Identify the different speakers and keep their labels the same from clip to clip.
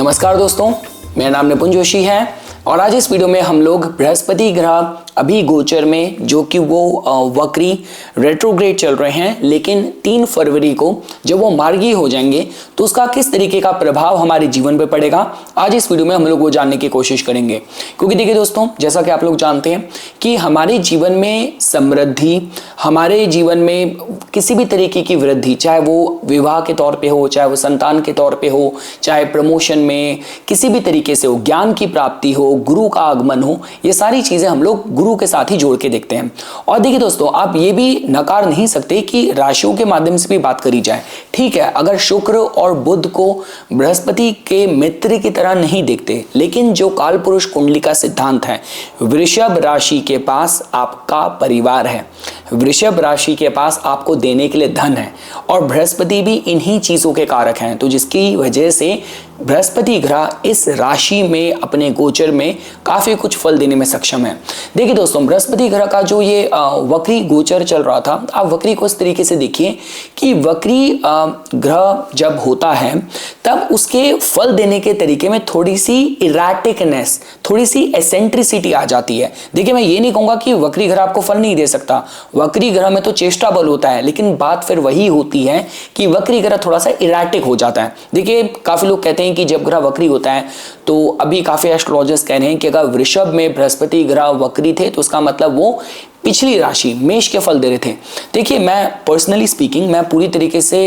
Speaker 1: नमस्कार दोस्तों, मेरा नाम निपुण जोशी है और आज इस वीडियो में हम लोग बृहस्पति ग्रह अभी गोचर में जो कि वो वक्री रेट्रोग्रेड चल रहे हैं, लेकिन 3 फरवरी को जब वो मार्गी हो जाएंगे तो उसका किस तरीके का प्रभाव हमारे जीवन पे पड़ेगा, आज इस वीडियो में हम लोग वो जानने की कोशिश करेंगे। क्योंकि देखिए दोस्तों, जैसा कि आप लोग जानते हैं कि हमारे जीवन में समृद्धि, हमारे जीवन में किसी भी तरीके की वृद्धि, चाहे वो विवाह के तौर पे हो, चाहे वो संतान के तौर पे हो, चाहे प्रमोशन में किसी भी तरीके से हो, ज्ञान की प्राप्ति हो, गुरु का आगमन हो, ये सारी चीजें हम लोग गुरु के साथ ही जोड़ के देखते हैं। और देखिए दोस्तों, आप ये भी नकार नहीं सकते कि राशियों के माध्यम से भी बात करी जाए। ठीक है, अगर शुक्र और बुध को बृहस्पति के मित्र की तरह नहीं देखते, लेकिन जो काल पुरुष कुंडली का सिद्धांत है, वृषभ राशि के पास आपका परिवार है, वृषभ राशि के पास आपको देने के लिए धन है और बृहस्पति भी इन्हीं चीजों के कारक हैं, तो जिसकी वजह से बृहस्पति ग्रह इस राशि में अपने गोचर में काफी कुछ फल देने में सक्षम है। देखिए दोस्तों, बृहस्पति ग्रह का जो ये वक्री गोचर चल रहा था, आप वक्री को इस तरीके से देखिए कि वक्री ग्रह जब होता है तब उसके फल देने के तरीके में थोड़ी सी इराटिकनेस, थोड़ी सी एसेंट्रिसिटी आ जाती है। देखिए, मैं ये नहीं कहूंगा कि वक्री ग्रह आपको फल नहीं दे सकता, वक्री ग्रह में तो चेष्टा बल होता है, लेकिन बात फिर वही होती है कि वक्री ग्रह थोड़ा सा इराटिक हो जाता है। देखिए, काफी लोग कहते हैं कि जब ग्रह वक्री होता है तो अभी काफी एस्ट्रोलॉजर्स कह रहे हैं कि अगर वृषभ में बृहस्पति ग्रह वक्री थे तो उसका मतलब वो पिछली राशि मेष के फल दे रहे थे। देखिए, मैं पर्सनली स्पीकिंग, मैं पूरी तरीके से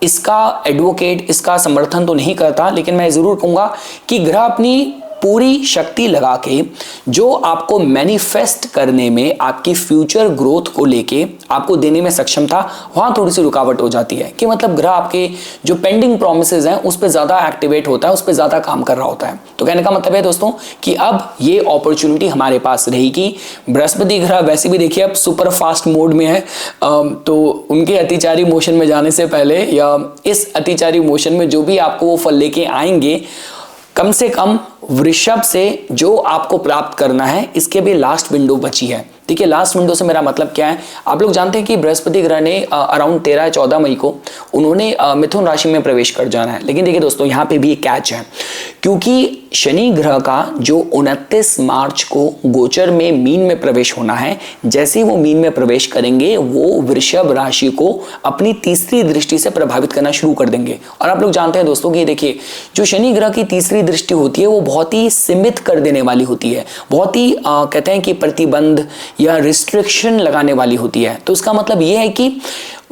Speaker 1: इसका एडवोकेट, इसका समर्थन तो नहीं करता, लेकिन मैं जरूर कहूंगा कि ग्रह अपनी पूरी शक्ति लगा के जो आपको मैनिफेस्ट करने में, आपकी फ्यूचर ग्रोथ को लेके आपको देने में सक्षम था, वहां थोड़ी सी रुकावट हो जाती है कि मतलब ग्रह आपके जो पेंडिंग प्रोमिसेस हैं उस पर ज्यादा एक्टिवेट होता है, उस पर ज्यादा काम कर रहा होता है। तो कहने का मतलब है दोस्तों कि अब ये अपॉर्चुनिटी हमारे पास रहेगी। बृहस्पति ग्रह वैसे भी देखिए अब सुपर फास्ट मोड में है, तो उनके अतिचारी मोशन में जाने से पहले या इस अतिचारी मोशन में जो भी आपको वो फल लेके आएंगे, कम से कम वृषभ से जो आपको प्राप्त करना है, इसके भी लास्ट विंडो बची है। देखिए, लास्ट विंडो से मेरा मतलब क्या है, आप लोग जानते हैं कि बृहस्पति ग्रह ने अराउंड 13-14 मई को उन्होंने मिथुन राशि में प्रवेश कर जाना है। लेकिन देखिए दोस्तों, यहाँ पे भी एक कैच है, क्योंकि शनि ग्रह का जो 29 मार्च को गोचर में मीन में प्रवेश होना है, जैसे ही वो मीन में प्रवेश करेंगे वो वृषभ राशि को अपनी तीसरी दृष्टि से प्रभावित करना शुरू कर देंगे। और आप लोग जानते हैं दोस्तों कि देखिए, जो शनि ग्रह की तीसरी दृष्टि होती है वो बहुत ही सीमित कर देने वाली होती है, बहुत ही कहते हैं कि प्रतिबंध या रिस्ट्रिक्शन लगाने वाली होती है। तो इसका मतलब यह है कि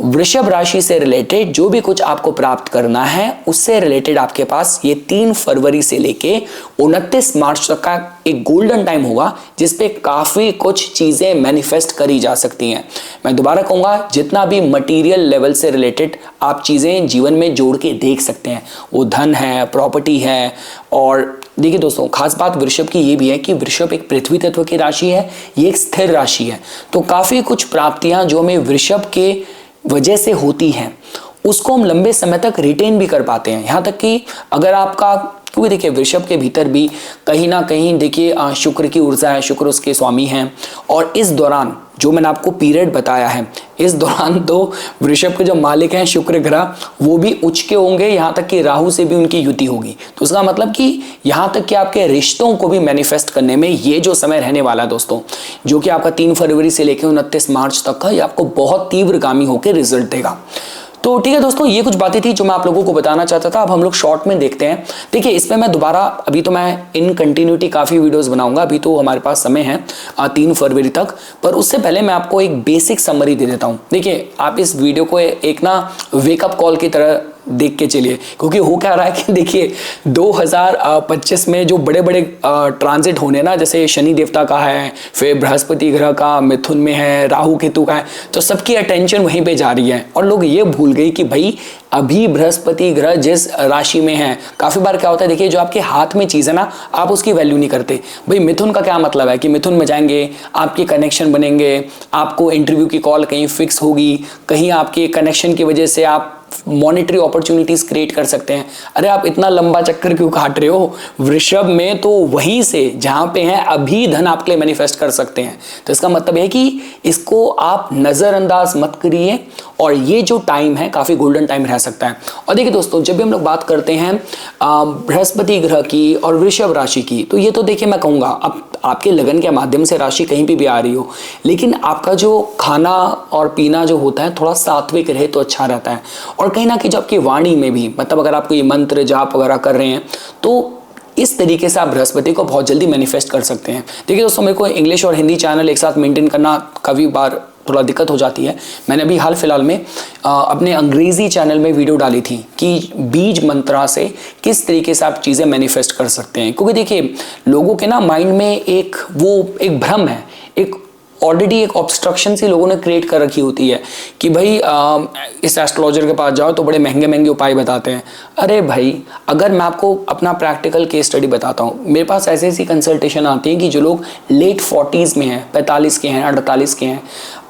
Speaker 1: वृषभ राशि से रिलेटेड जो भी कुछ आपको प्राप्त करना है, उससे रिलेटेड आपके पास ये 3 फरवरी से लेके 29 मार्च तक का एक गोल्डन टाइम होगा, जिसपे काफी कुछ चीजें मैनिफेस्ट करी जा सकती हैं। मैं दोबारा कहूंगा, जितना भी मटेरियल लेवल से रिलेटेड आप चीजें जीवन में जोड़ के देख सकते हैं, वो धन है, प्रॉपर्टी है। और देखिए दोस्तों, खास बात वृषभ की ये भी है कि वृषभ एक पृथ्वी तत्व की राशि है, ये एक स्थिर राशि है, तो काफी कुछ प्राप्तियां जो हमें वृषभ के वजह से होती हैं, उसको हम लंबे समय तक रिटेन भी कर पाते हैं। यहाँ तक कि अगर आपका, क्योंकि देखिए वृषभ के भीतर भी कहीं ना कहीं देखिए शुक्र की ऊर्जा है, शुक्र उसके स्वामी हैं, और इस दौरान जो मैंने आपको पीरियड बताया है, इस दौरान तो वृषभ के जो मालिक हैं शुक्र ग्रह, वो भी उच्च के होंगे, यहाँ तक कि राहु से भी उनकी युति होगी। तो उसका मतलब कि यहाँ तक कि आपके रिश्तों को भी मैनिफेस्ट करने में ये जो समय रहने वाला है दोस्तों, जो कि आपका 3 फरवरी से लेकर 29 मार्च तक का, ये आपको बहुत तीव्रगामी होकर रिजल्ट देगा। तो ठीक है दोस्तों, ये कुछ बातें थी जो मैं आप लोगों को बताना चाहता था। अब हम लोग शॉर्ट में देखते हैं। देखिए, इसमें मैं दोबारा, अभी तो मैं इन कंटिन्यूटी काफ़ी वीडियोस बनाऊंगा, अभी तो हमारे पास समय है 3 फरवरी तक, पर उससे पहले मैं आपको एक बेसिक समरी दे देता हूँ। देखिए, आप इस वीडियो को एक ना वेकअप कॉल की तरह देख के चलिए, क्योंकि हो क्या रहा है कि देखिए 2025 में जो बड़े बड़े ट्रांजिट होने ना, जैसे शनि देवता का है, फिर बृहस्पति ग्रह का मिथुन में है, राहु केतु का है, तो सबकी अटेंशन वहीं पे जा रही है और लोग ये भूल गए कि भाई अभी बृहस्पति ग्रह जिस राशि में है, काफी बार क्या होता है, देखिए जो आपके हाथ में चीज है ना, आप उसकी वैल्यू नहीं करते। भाई मिथुन का क्या मतलब है कि मिथुन में जाएंगे, आपके कनेक्शन बनेंगे, आपको इंटरव्यू की कॉल कहीं फिक्स होगी, कहीं आपके कनेक्शन की वजह से आप मॉनेटरी अपॉर्चुनिटीज क्रिएट कर सकते हैं। अरे आप इतना लंबा चक्कर क्यों काट रहे हो? वृषभ में तो वहीं से जहां पे है अभी धन आपके लिए मैनिफेस्ट कर सकते हैं। तो इसका मतलब है कि इसको आप नजरअंदाज मत करिए और ये जो टाइम है काफी गोल्डन टाइम रह सकता है। और देखिए दोस्तों, जब भी हम लोग बात करते हैं बृहस्पति ग्रह की और वृषभ राशि की, तो ये तो देखिए मैं कहूँगा अब आपके लगन के माध्यम से राशि कहीं भी आ रही हो, लेकिन आपका जो खाना और पीना जो होता है थोड़ा सात्विक रहे तो अच्छा रहता है। और कहीं ना कहीं जो आपकी वाणी में भी, मतलब अगर आप कोई मंत्र जाप वगैरह कर रहे हैं तो इस तरीके से आप बृहस्पति को बहुत जल्दी मैनिफेस्ट कर सकते हैं। देखिए दोस्तों, मेरे को इंग्लिश और हिंदी चैनल एक साथ मेंटेन करना कभी बार थोड़ा दिक्कत हो जाती है। मैंने अभी हाल फिलहाल में अपने अंग्रेजी चैनल में वीडियो डाली थी कि बीज मंत्रा से किस तरीके से आप चीज़ें मैनिफेस्ट कर सकते हैं। क्योंकि देखिए लोगों के ना माइंड में एक भ्रम है, एक ऑलरेडी एक ऑब्स्ट्रक्शन सी लोगों ने क्रिएट कर रखी होती है कि भाई इस एस्ट्रोलॉजर के पास जाओ तो बड़े महंगे महंगे उपाय बताते हैं। अरे भाई, अगर मैं आपको अपना प्रैक्टिकल केस स्टडी बताता हूँ, मेरे पास ऐसी ऐसी कंसल्टेशन आती हैं कि जो लोग लेट 40s में हैं, 45 के हैं, 48 के हैं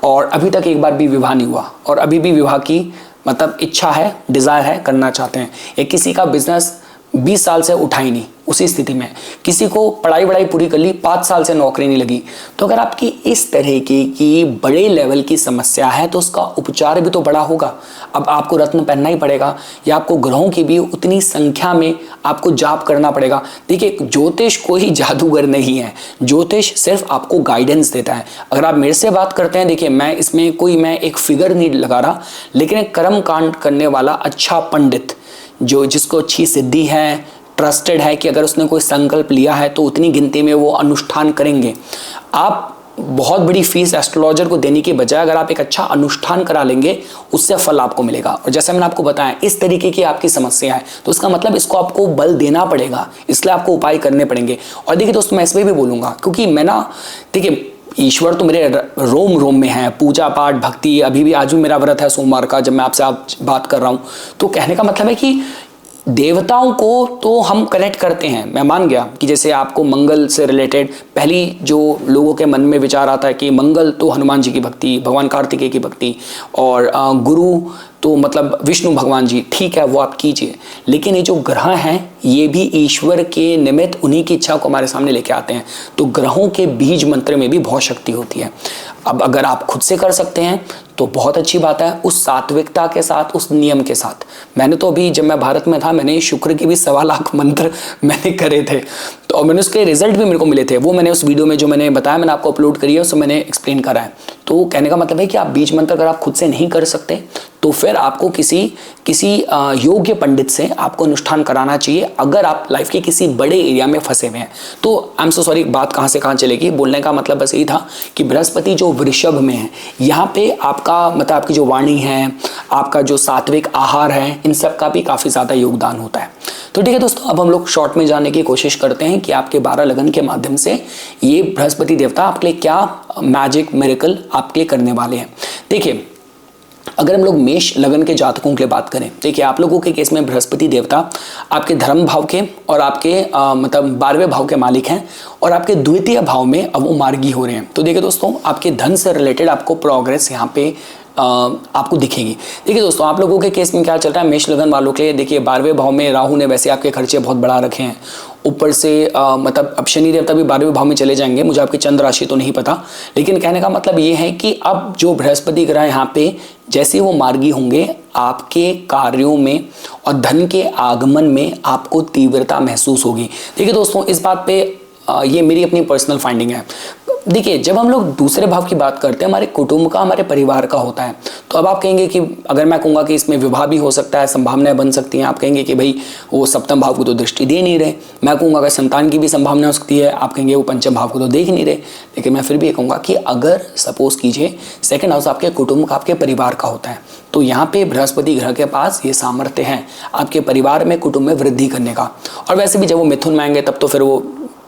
Speaker 1: और अभी तक एक बार भी विवाह नहीं हुआ और अभी भी विवाह की मतलब इच्छा है, डिज़ायर है, करना चाहते हैं। या किसी का बिजनेस 20 साल से उठा ही नहीं, उसी स्थिति में किसी को पढ़ाई वढ़ाई पूरी कर ली, 5 साल से नौकरी नहीं लगी। तो अगर आपकी इस तरह की बड़े लेवल की समस्या है तो उसका उपचार भी तो बड़ा होगा। अब आपको रत्न पहनना ही पड़ेगा या आपको ग्रहों की भी उतनी संख्या में आपको जाप करना पड़ेगा। देखिए, ज्योतिष कोई जादूगर नहीं है, ज्योतिष सिर्फ आपको गाइडेंस देता है। अगर आप मेरे से बात करते हैं, देखिए मैं इसमें मैं एक फिगर नहीं लगा रहा, लेकिन एक कर्म कांड करने वाला अच्छा पंडित जिसको अच्छी सिद्धि है, ट्रस्टेड है कि अगर उसने कोई संकल्प लिया है तो उतनी गिनती में वो अनुष्ठान करेंगे। आप बहुत बड़ी फीस एस्ट्रोलॉजर को देने की बजाय अगर आप एक अच्छा अनुष्ठान करा लेंगे, उससे फल आपको मिलेगा। और जैसे मैंने आपको बताया, इस तरीके की आपकी समस्या है तो उसका मतलब इसको आपको बल देना पड़ेगा, इसलिए आपको उपाय करने पड़ेंगे। और देखिए दोस्तों, मैं इसमें भी बोलूँगा क्योंकि मैं देखिए ईश्वर तो मेरे रोम रोम में है, पूजा पाठ भक्ति, अभी भी आज भी मेरा व्रत है सोमवार का जब मैं आपसे बात कर रहा हूँ। तो कहने का मतलब है कि देवताओं को तो हम कनेक्ट करते हैं। मैं मान गया कि जैसे आपको मंगल से रिलेटेड पहली जो लोगों के मन में विचार आता है कि मंगल तो हनुमान जी की भक्ति, भगवान कार्तिकेय की भक्ति, और गुरु तो मतलब विष्णु भगवान जी, ठीक है वो आप कीजिए। लेकिन ये जो ग्रह हैं ये भी ईश्वर के निमित्त उन्हीं की इच्छा को हमारे सामने लेके आते हैं। तो ग्रहों के बीज मंत्र में भी बहुत शक्ति होती है। अब अगर आप खुद से कर सकते हैं तो बहुत अच्छी बात है, उस सात्विकता के साथ, उस नियम के साथ। मैंने तो अभी जब मैं भारत में था, मैंने शुक्र के भी 1.25 लाख मंत्र मैंने करे थे, तो मैंने उसके रिजल्ट भी मेरे को मिले थे। वो मैंने उस वीडियो में जो मैंने बताया, मैंने आपको अपलोड करी है, उसमें मैंने एक्सप्लेन करा है। तो कहने का मतलब है कि आप बीज मंत्र अगर आप खुद से नहीं कर सकते तो फिर आपको किसी योग्य पंडित से आपको अनुष्ठान कराना चाहिए। अगर आप लाइफ के किसी बड़े एरिया में फंसे हुए हैं तो आई एम सो सॉरी, बात कहाँ से कहाँ चलेगी। बोलने का मतलब बस यही था कि बृहस्पति जो वृषभ में है, यहाँ पे आपका मतलब आपकी जो वाणी है, आपका जो सात्विक आहार है, इन सब का भी काफ़ी ज़्यादा योगदान होता है। तो ठीक है दोस्तों, अब हम लोग शॉर्ट में जाने की कोशिश करते हैं कि आपके 12 लगन के माध्यम से ये बृहस्पति देवता आपके लिए क्या मैजिक मिरेकल आपके लिए करने वाले हैं। देखिए, अगर हम लोग मेष लगन के जातकों के लिए बात करें, देखिए आप लोगों के केस में बृहस्पति देवता आपके धर्म भाव के और आपके मतलब 12वें भाव के मालिक हैं और आपके द्वितीय भाव में अब वो मार्गी हो रहे हैं। तो देखिए दोस्तों, आपके धन से रिलेटेड आपको प्रोग्रेस यहाँ पे आपको दिखेगी। देखिए दोस्तों, आप लोगों के केस में क्या चल रहा है, मेष लगन वालों के लिए देखिए 12वें भाव में राहु ने वैसे आपके खर्चे बहुत बढ़ा रखे हैं। ऊपर से मतलब अब शनि देवता भी 12वें भाव में चले जाएंगे, मुझे आपकी चंद्र राशि तो नहीं पता, लेकिन कहने का मतलब ये है कि अब जो बृहस्पति ग्रह यहाँ पे जैसे वो मार्गी होंगे, आपके कार्यों में और धन के आगमन में आपको तीव्रता महसूस होगी। देखिए दोस्तों, इस बात पे ये मेरी अपनी पर्सनल फाइंडिंग है। देखिए, जब हम लोग दूसरे भाव की बात करते हैं, हमारे कुटुंब का, हमारे परिवार का होता है। तो अब आप कहेंगे कि अगर मैं कहूँगा कि इसमें विवाह भी हो सकता है, संभावनाएं बन सकती हैं, आप कहेंगे कि भाई वो सप्तम भाव को तो दृष्टि दे नहीं रहे। मैं कहूँगा अगर संतान की भी संभावना हो सकती है, आप कहेंगे वो पंचम भाव को तो देख नहीं रहे। लेकिन मैं फिर भी ये कहूँगा कि अगर सपोज कीजिए सेकंड हाउस आपके कुटुंब का, आपके परिवार का होता है, तो यहाँ पे बृहस्पति ग्रह के पास ये सामर्थ्य है आपके परिवार में, कुटुंब में वृद्धि करने का। और वैसे भी जब वो मिथुन में आएंगे तब तो फिर वो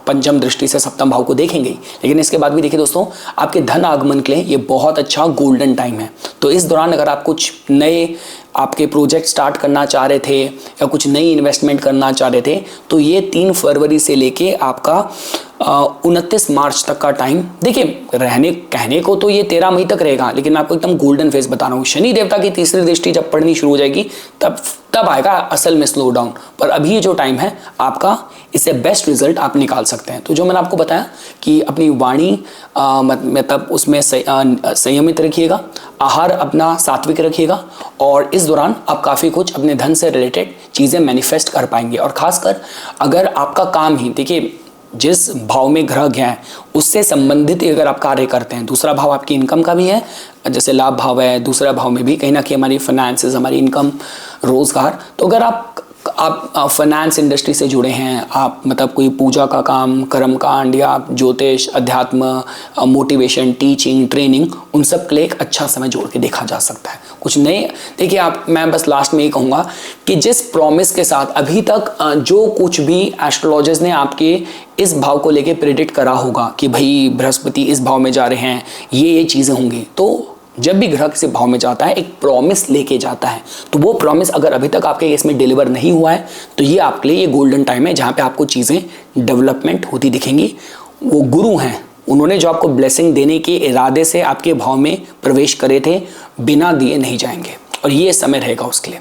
Speaker 1: पंचम दृष्टि से सप्तम भाव को देखेंगे ही। लेकिन इसके बाद भी देखिए दोस्तों, आपके धन आगमन के लिए ये बहुत अच्छा गोल्डन टाइम है। तो इस दौरान अगर आप कुछ नए आपके प्रोजेक्ट स्टार्ट करना चाह रहे थे या कुछ नई इन्वेस्टमेंट करना चाह रहे थे, तो ये 3 फरवरी से लेके आपका 29 मार्च तक का टाइम। देखिए कहने को तो ये 13 मई तक रहेगा, लेकिन मैं आपको एकदम गोल्डन फेज बता रहा हूँ। शनि देवता की तीसरी दृष्टि जब पड़नी शुरू हो जाएगी तब आएगा असल में स्लो डाउन। पर अभी जो टाइम है आपका, इससे बेस्ट रिजल्ट आप निकाल सकते हैं। तो जो मैंने आपको बताया कि अपनी वाणी मतलब उसमें संयमित रखिएगा, आहार अपना सात्विक रखिएगा, और इस दौरान आप काफ़ी कुछ अपने धन से रिलेटेड चीज़ें मैनिफेस्ट कर पाएंगे। और खासकर अगर आपका काम ही, देखिए जिस भाव में ग्रह गया है उससे संबंधित अगर आप कार्य करते हैं, दूसरा भाव आपकी इनकम का भी है, जैसे लाभ भाव है, दूसरा भाव में भी कहीं ना कहीं हमारी फाइनेंसेस, हमारी इनकम, रोजगार। तो अगर आप फाइनेंस इंडस्ट्री से जुड़े हैं, आप मतलब कोई पूजा का काम, कर्मकांड, या आप ज्योतिष, अध्यात्म, मोटिवेशन, टीचिंग, ट्रेनिंग, उन सब के लिए एक अच्छा समय जोड़ के देखा जा सकता है। कुछ नए देखिए मैं बस लास्ट में ये कहूँगा कि जिस प्रॉमिस के साथ अभी तक जो कुछ भी एस्ट्रोलॉजर्स ने आपके इस भाव को लेके प्रेडिक्ट करा होगा कि भाई बृहस्पति इस भाव में जा रहे हैं, ये चीज़ें होंगी, तो जब भी ग्रह किसी भाव में जाता है एक प्रॉमिस लेके जाता है। तो वो प्रॉमिस अगर अभी तक आपके केस में डिलीवर नहीं हुआ है तो ये आपके लिए ये गोल्डन टाइम है जहाँ पे आपको चीज़ें डेवलपमेंट होती दिखेंगी। वो गुरु हैं, उन्होंने जो आपको ब्लेसिंग देने के इरादे से आपके भाव में प्रवेश करे थे, बिना दिए नहीं जाएंगे, और ये समय रहेगा उसके लिए।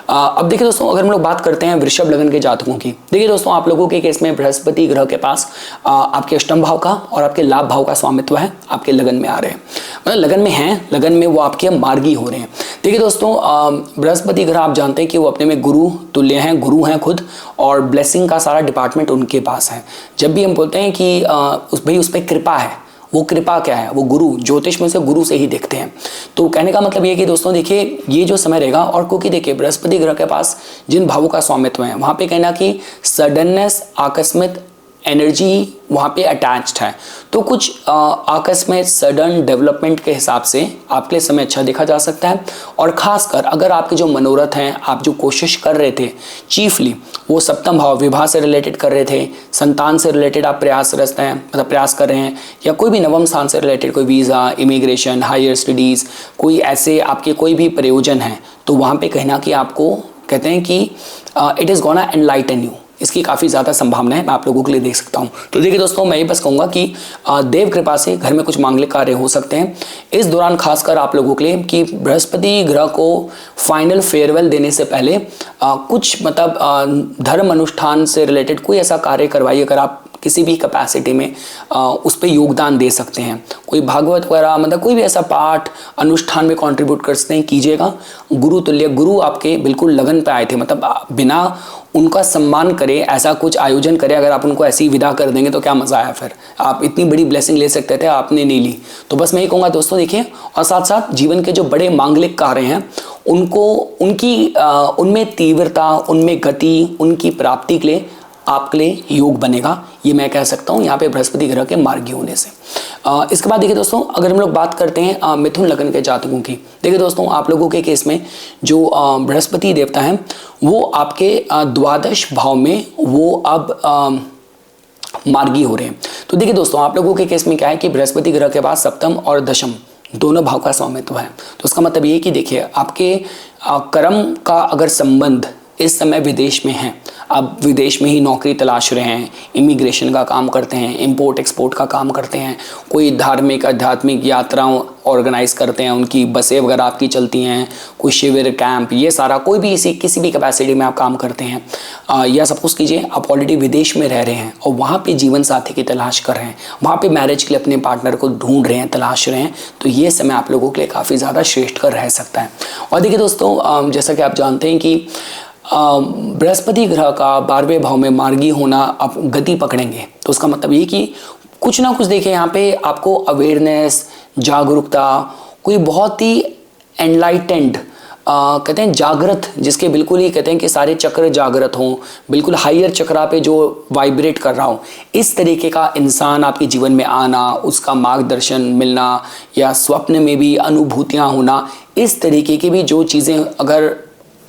Speaker 1: अब देखिए दोस्तों, अगर हम लोग बात करते हैं वृषभ लगन के जातकों की, देखिए दोस्तों आप लोगों के केस में बृहस्पति ग्रह के पास आपके अष्टम भाव का और आपके लाभ भाव का स्वामित्व है, आपके लगन में आ रहे हैं, मतलब लगन में हैं, लगन में वो आपके मार्गी हो रहे हैं। देखिए दोस्तों बृहस्पति ग्रह आप जानते हैं कि वो अपने में गुरु तुल्य हैं, गुरु हैं खुद, और ब्लेसिंग का सारा डिपार्टमेंट उनके पास है। जब भी हम बोलते हैं कि उस पर कृपा है, वो कृपा क्या है, वो गुरु, ज्योतिष में से गुरु से ही देखते हैं। तो कहने का मतलब ये कि दोस्तों देखिए ये जो समय रहेगा, और क्योंकि देखिए बृहस्पति ग्रह के पास जिन भावों का स्वामित्व है वहाँ पे कहना कि सडननेस, आकस्मिक एनर्जी वहाँ पे अटैच्ड है, तो कुछ आकस्मिक सडन डेवलपमेंट के हिसाब से आपके लिए समय अच्छा देखा जा सकता है। और खासकर अगर आपके जो मनोरथ हैं, आप जो कोशिश कर रहे थे चीफली वो सप्तम भाव विवाह से रिलेटेड कर रहे थे, संतान से रिलेटेड आप प्रयासरत हैं, मतलब प्रयास कर रहे हैं, या कोई भी नवम स्थान से रिलेटेड कोई वीज़ा, इमिग्रेशन, हायर स्टडीज़, कोई ऐसे आपके कोई भी प्रयोजन है, तो वहाँ पे कहना कि आपको कहते हैं कि it is gonna enlighten you, इसकी काफ़ी ज़्यादा संभावना है, मैं आप लोगों के लिए देख सकता हूँ। तो देखिए दोस्तों मैं ये बस कहूँगा कि देव कृपा से घर में कुछ मांगलिक कार्य हो सकते हैं इस दौरान, खासकर आप लोगों के लिए कि बृहस्पति ग्रह को फाइनल फेयरवेल देने से पहले कुछ मतलब धर्म अनुष्ठान से रिलेटेड कोई ऐसा कार्य करवाइए, अगर आप किसी भी कैपेसिटी में उस पर योगदान दे सकते हैं, कोई भागवत वगैरह, मतलब कोई भी ऐसा पाठ अनुष्ठान में कंट्रीब्यूट कर सकते हैं, कीजिएगा। गुरु तुल्य गुरु आपके बिल्कुल लगन पे आए थे, मतलब बिना उनका सम्मान करे ऐसा कुछ आयोजन करे, अगर आप उनको ऐसी विदा कर देंगे तो क्या मज़ा आया, फिर आप इतनी बड़ी ब्लेसिंग ले सकते थे, आपने नहीं ली। तो बस मैं ये कहूँगा दोस्तों देखिए, और साथ साथ जीवन के जो बड़े मांगलिक कार्य हैं उनको उनमें तीव्रता, उनमें गति, उनकी प्राप्ति के लिए आपके लिए योग बनेगा, ये मैं कह सकता हूँ यहाँ पे बृहस्पति ग्रह के मार्गी होने से। इसके बाद देखिए दोस्तों, अगर हम लोग बात करते हैं मिथुन लगन के जातकों की, देखिए दोस्तों आप लोगों के केस में जो बृहस्पति देवता हैं वो आपके द्वादश भाव में वो अब मार्गी हो रहे हैं। तो देखिए दोस्तों आप लोगों के केस में क्या है कि बृहस्पति ग्रह के पास सप्तम और दशम दोनों भाव का स्वामित्व है। तो उसका मतलब ये कि देखिए आपके कर्म का अगर संबंध इस समय विदेश में है, आप विदेश में ही नौकरी तलाश रहे हैं, इमिग्रेशन का काम करते हैं, इंपोर्ट एक्सपोर्ट का काम करते हैं, कोई धार्मिक आध्यात्मिक यात्राओं ऑर्गेनाइज करते हैं, उनकी बसें वगैरह आपकी चलती हैं, कोई शिविर कैंप, ये सारा कोई भी किसी भी कैपेसिटी में आप काम करते हैं, या सपोज कीजिए आप ऑलरेडी विदेश में रह रहे हैं और वहाँ पे जीवन साथी की तलाश कर रहे हैं, वहाँ पे मैरिज के लिए अपने पार्टनर को ढूंढ रहे हैं, तलाश रहे हैं, तो ये समय आप लोगों के लिए काफ़ी ज़्यादा श्रेष्ठकर रह सकता है। और देखिए दोस्तों जैसा कि आप जानते हैं कि बृहस्पति ग्रह का 12वें भाव में मार्गी होना आप गति पकड़ेंगे, तो उसका मतलब ये कि कुछ ना कुछ देखिए यहाँ पे आपको अवेयरनेस, जागरूकता, कोई बहुत ही एनलाइटेंड कहते हैं जागृत, जिसके बिल्कुल ही कहते हैं कि सारे चक्र जागृत हों, बिल्कुल हायर चक्रा पे जो वाइब्रेट कर रहा हो, इस तरीके का इंसान आपके जीवन में आना, उसका मार्गदर्शन मिलना, या स्वप्न में भी अनुभूतियाँ होना, इस तरीके की भी जो चीज़ें अगर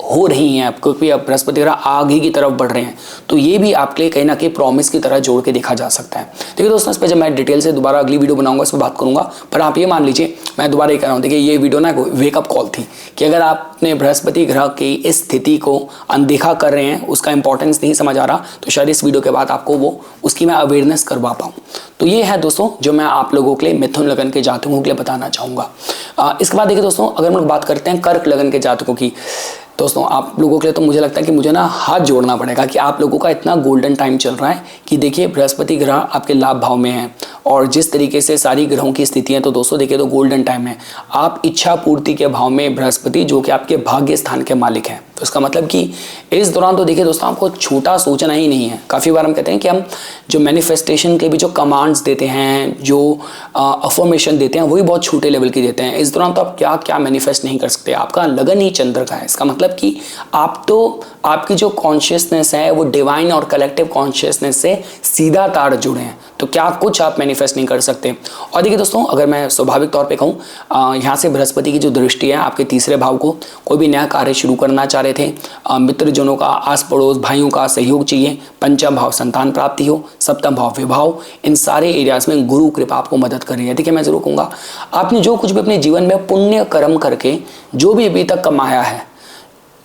Speaker 1: हो रही हैं, क्योंकि अब बृहस्पति ग्रह आगे की तरफ बढ़ रहे हैं, तो ये भी आपके लिए कहीं ना कहीं प्रॉमिस की तरह जोड़ के देखा जा सकता है। देखिए दोस्तों, इस पर जब मैं डिटेल से दोबारा अगली वीडियो बनाऊंगा इस पर बात करूंगा, पर आप ये मान लीजिए, मैं दोबारा ये कह रहा हूँ, देखिए ये वीडियो ना वेकअप कॉल थी कि अगर आपने बृहस्पति ग्रह की इस स्थिति को अनदेखा कर रहे हैं, उसका इंपॉर्टेंस नहीं समझ आ रहा, तो शायद इस वीडियो के बाद आपको वो उसकी मैं अवेयरनेस करवा पाऊँ। तो ये है दोस्तों जो मैं आप लोगों के लिए मिथुन लगन के जातकों के लिए बताना चाहूँगा। इसके बाद देखिए दोस्तों, अगर हम लोग बात करते हैं कर्क लगन के जातकों की, दोस्तों आप लोगों के लिए तो मुझे लगता है कि मुझे ना हाथ जोड़ना पड़ेगा कि आप लोगों का इतना गोल्डन टाइम चल रहा है कि देखिए बृहस्पति ग्रह आपके लाभ भाव में है और जिस तरीके से सारी ग्रहों की स्थितियां, तो दोस्तों देखिए तो गोल्डन टाइम है। आप इच्छा पूर्ति के भाव में बृहस्पति जो कि आपके भाग्य स्थान के मालिक हैं, तो इसका मतलब कि इस दौरान तो देखिए दोस्तों आपको छोटा सोचना ही नहीं है। काफ़ी बार हम कहते हैं कि हम जो मैनिफेस्टेशन के भी जो कमांड्स देते हैं, जो अफर्मेशन देते हैं, वही बहुत छोटे लेवल की देते हैं। इस दौरान तो आप क्या क्या मैनिफेस्ट नहीं कर सकते, आपका लगन ही चंद्र का है। इसका मतलब कि आप तो आपकी जो कॉन्शियसनेस है वो डिवाइन और कलेक्टिव कॉन्शियसनेस से सीधा तार जुड़े हैं, तो क्या कुछ आप मैनिफेस्ट नहीं कर सकते। और देखिए दोस्तों, अगर मैं स्वाभाविक तौर पे कहूँ, यहाँ से बृहस्पति की जो दृष्टि है आपके तीसरे भाव को, कोई भी नया कार्य शुरू करना चाह रहे थे, मित्रजनों का, आस पड़ोस भाइयों का सहयोग चाहिए, पंचम भाव संतान प्राप्ति हो, सप्तम भाव विवाह, इन सारे एरियाज में गुरु कृपा आपको मदद कर रही है। देखिए मैं जरूर कहूँगा, आपने जो कुछ भी अपने जीवन में पुण्य कर्म करके जो भी अभी तक कमाया है,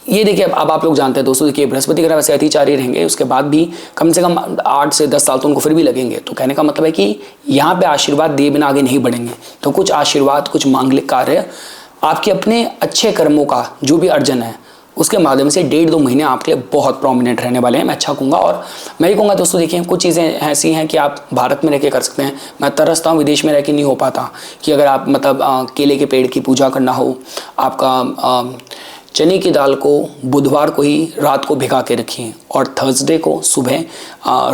Speaker 1: ये देखिए अब आप लोग जानते हैं दोस्तों, देखिए बृहस्पति ग्रह वैसे अतिचारी रहेंगे, उसके बाद भी कम से कम 8 से 10 साल तो उनको फिर भी लगेंगे। तो कहने का मतलब है कि यहाँ पे आशीर्वाद दिए बिना आगे नहीं बढ़ेंगे। तो कुछ आशीर्वाद, कुछ मांगलिक कार्य आपके अपने अच्छे कर्मों का जो भी अर्जन है उसके माध्यम से 1.5-2 महीने आपके लिए बहुत प्रोमिनेंट रहने वाले हैं, मैं अच्छा कहूँगा। और मैं ये कहूँगा दोस्तों, देखिए कुछ चीज़ें ऐसी हैं कि आप भारत में रह के कर सकते हैं। मैं तरसता हूँ विदेश में रह के नहीं हो पाता, कि अगर आप मतलब केले के पेड़ की पूजा करना हो, आपका चने की दाल को बुधवार को ही रात को भिगा के रखिए और थर्सडे को सुबह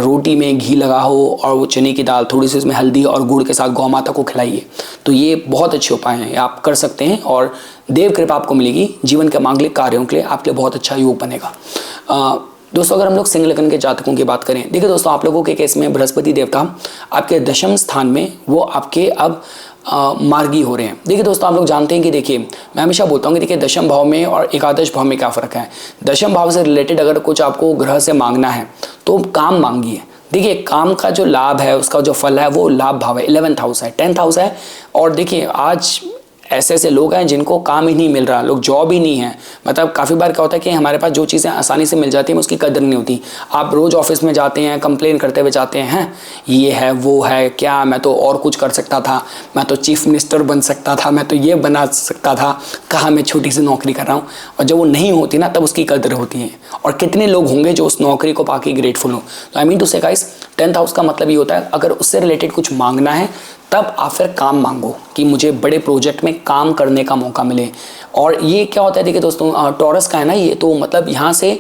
Speaker 1: रोटी में घी लगा हो और वो चने की दाल थोड़ी सी उसमें हल्दी और गुड़ के साथ गौ माता को खिलाइए। तो ये बहुत अच्छे उपाय हैं, आप कर सकते हैं और देव कृपा आपको मिलेगी। जीवन के मांगलिक कार्यों के लिए आपके लिए बहुत अच्छा योग बनेगा। दोस्तों अगर हम लोग सिंह लगन के जातकों की बात करें, देखिए दोस्तों आप लोगों के केस में बृहस्पति देवता आपके दशम स्थान में वो आपके अब मार्गी हो रहे हैं। देखिए दोस्तों आप लोग जानते हैं कि देखिए मैं हमेशा बोलता हूँ कि देखिए दशम भाव में और एकादश भाव में क्या फ़र्क है। दशम भाव से रिलेटेड अगर कुछ आपको ग्रह से मांगना है तो काम मांगिए। देखिए काम का जो लाभ है, उसका जो फल है वो लाभ भाव है, 11th हाउस है, 10th हाउस है। और देखिए आज ऐसे ऐसे लोग हैं जिनको काम ही नहीं मिल रहा, लोग जॉब ही नहीं है। मतलब काफ़ी बार क्या होता है कि हमारे पास जो चीज़ें आसानी से मिल जाती हैं उसकी कदर नहीं होती। आप रोज़ ऑफिस में जाते हैं, कंप्लेन करते हुए जाते हैं, ये है वो है, क्या मैं तो और कुछ कर सकता था, मैं तो चीफ मिनिस्टर बन सकता था, मैं तो ये बना सकता था, कहाँ मैं छोटी सी नौकरी कर रहा हूँ। और जब वो नहीं होती ना तब उसकी कदर होती है। और कितने लोग होंगे जो उस नौकरी को पाके ग्रेटफुल हो। तो आई मीन टू से गाइस, 10th हाउस का मतलब ये होता है अगर उससे रिलेटेड कुछ मांगना है तब आप फिर काम मांगो कि मुझे बड़े प्रोजेक्ट में काम करने का मौका मिले। और ये क्या होता है देखिए दोस्तों, टॉरस का है ना ये, तो मतलब यहाँ से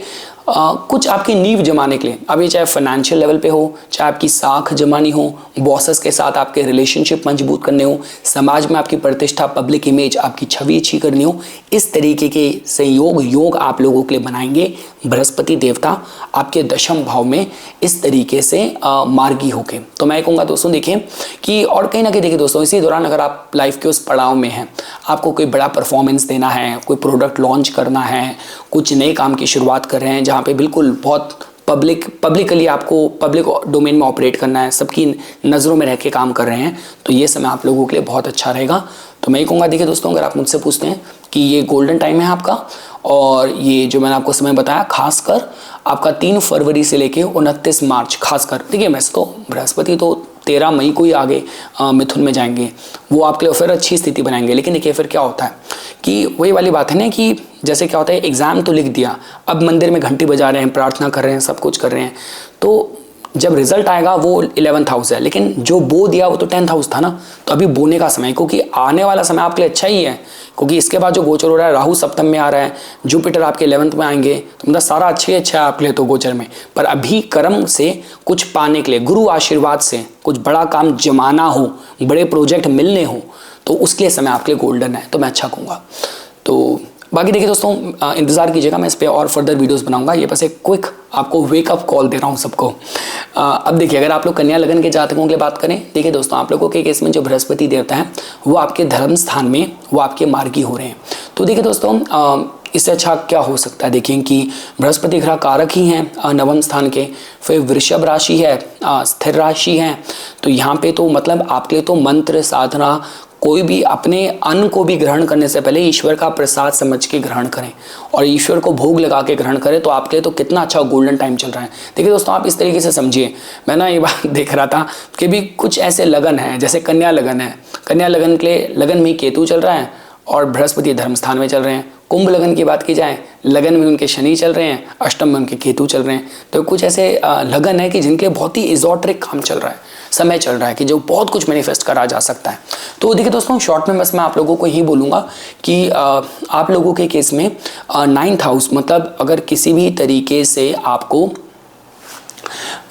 Speaker 1: कुछ आपकी नींव जमाने के लिए, अब ये चाहे फाइनेंशियल लेवल पे हो, चाहे आपकी साख जमानी हो, बॉसेस के साथ आपके रिलेशनशिप मजबूत करने हो, समाज में आपकी प्रतिष्ठा, पब्लिक इमेज, आपकी छवि अच्छी करनी हो, इस तरीके के संयोग योग आप लोगों के लिए बनाएंगे बृहस्पति देवता आपके दशम भाव में इस तरीके से मार्गी होके। तो मैं कहूँगा दोस्तों देखिए कि और कहीं ना कहीं देखिए दोस्तों, इसी दौरान अगर आप लाइफ के उस पड़ाव में हैं, आपको कोई बड़ा परफॉर्मेंस देना है, कोई प्रोडक्ट लॉन्च करना है, कुछ नए काम की शुरुआत कर रहे हैं जहाँ पे बिल्कुल बहुत पब्लिकली आपको पब्लिक डोमेन में ऑपरेट करना है, सबकी नज़रों में रह के काम कर रहे हैं, तो ये समय आप लोगों के लिए बहुत अच्छा रहेगा। तो मैं ये कहूँगा देखिए दोस्तों, अगर आप मुझसे पूछते हैं कि ये गोल्डन टाइम है आपका, और ये जो मैंने आपको समय बताया खासकर आपका 3 फरवरी से लेके 29 मार्च खासकर, देखिए वैसे तो बृहस्पति तो 13 मई को ही आगे मिथुन में जाएंगे, वो आपके लिए फिर अच्छी स्थिति बनाएंगे। लेकिन देखिए फिर क्या होता है कि वही वाली बात है ना कि जैसे क्या होता है, एग्ज़ाम तो लिख दिया, अब मंदिर में घंटी बजा रहे हैं, प्रार्थना कर रहे हैं, सब कुछ कर रहे हैं, तो जब रिजल्ट आएगा वो 11th हाउस है, लेकिन जो बो दिया वो तो 10th हाउस था ना। तो अभी बोने का समय, क्योंकि आने वाला समय आपके लिए अच्छा ही है, क्योंकि इसके बाद जो गोचर हो रहा है, राहु सप्तम में आ रहा है, जुपिटर आपके 11th में आएंगे, तो मतलब सारा अच्छा ही अच्छा है आपके लिए तो गोचर में। पर अभी कर्म से कुछ पाने के लिए, गुरु आशीर्वाद से कुछ बड़ा काम जमाना हो, बड़े प्रोजेक्ट मिलने हो, तो उसके लिए समय आपके लिए गोल्डन है। तो मैं अच्छा कहूँगा। तो बाकी देखिए दोस्तों, इंतज़ार कीजिएगा, मैं इस पर और फर्दर वीडियोस बनाऊंगा। ये बस एक क्विक आपको वेकअप कॉल दे रहा हूँ सबको। अब देखिए अगर आप लोग कन्या लगन के जातकों की बात करें, देखिए दोस्तों आप लोगों के केस में जो बृहस्पति देवता है वो आपके धर्म स्थान में वो आपके मार्गी हो रहे हैं। तो देखिए दोस्तों इससे अच्छा क्या हो सकता है। देखिए कि बृहस्पति ग्रह कारक ही हैं नवम स्थान के, फिर वृषभ राशि है, स्थिर राशि है। तो यहाँ पे तो मतलब आपके लिए तो मंत्र साधना, कोई भी अपने अन्न को भी ग्रहण करने से पहले ईश्वर का प्रसाद समझ के ग्रहण करें और ईश्वर को भोग लगा के ग्रहण करें, तो आपके लिए तो कितना अच्छा गोल्डन टाइम चल रहा है। देखिए दोस्तों, आप इस तरीके से समझिए, मैं ना ये बात देख रहा था कि भी कुछ ऐसे लगन हैं, जैसे कन्या लगन है, कन्या लगन के लिए लगन में केतु चल रहा है और बृहस्पति धर्म स्थान में चल रहे हैं। कुंभ लगन की बात की जाए, लगन में उनके शनि चल रहे हैं, अष्टम में उनके केतु चल रहे हैं। तो कुछ ऐसे लगन है कि जिनके बहुत ही इजोटरिक काम चल रहा है, समय चल रहा है कि जो बहुत कुछ मैनिफेस्ट करा जा सकता है। तो देखिए दोस्तों, शॉर्ट में बस मैं आप लोगों को यही बोलूँगा कि आप लोगों के केस में 9th हाउस, मतलब अगर किसी भी तरीके से आपको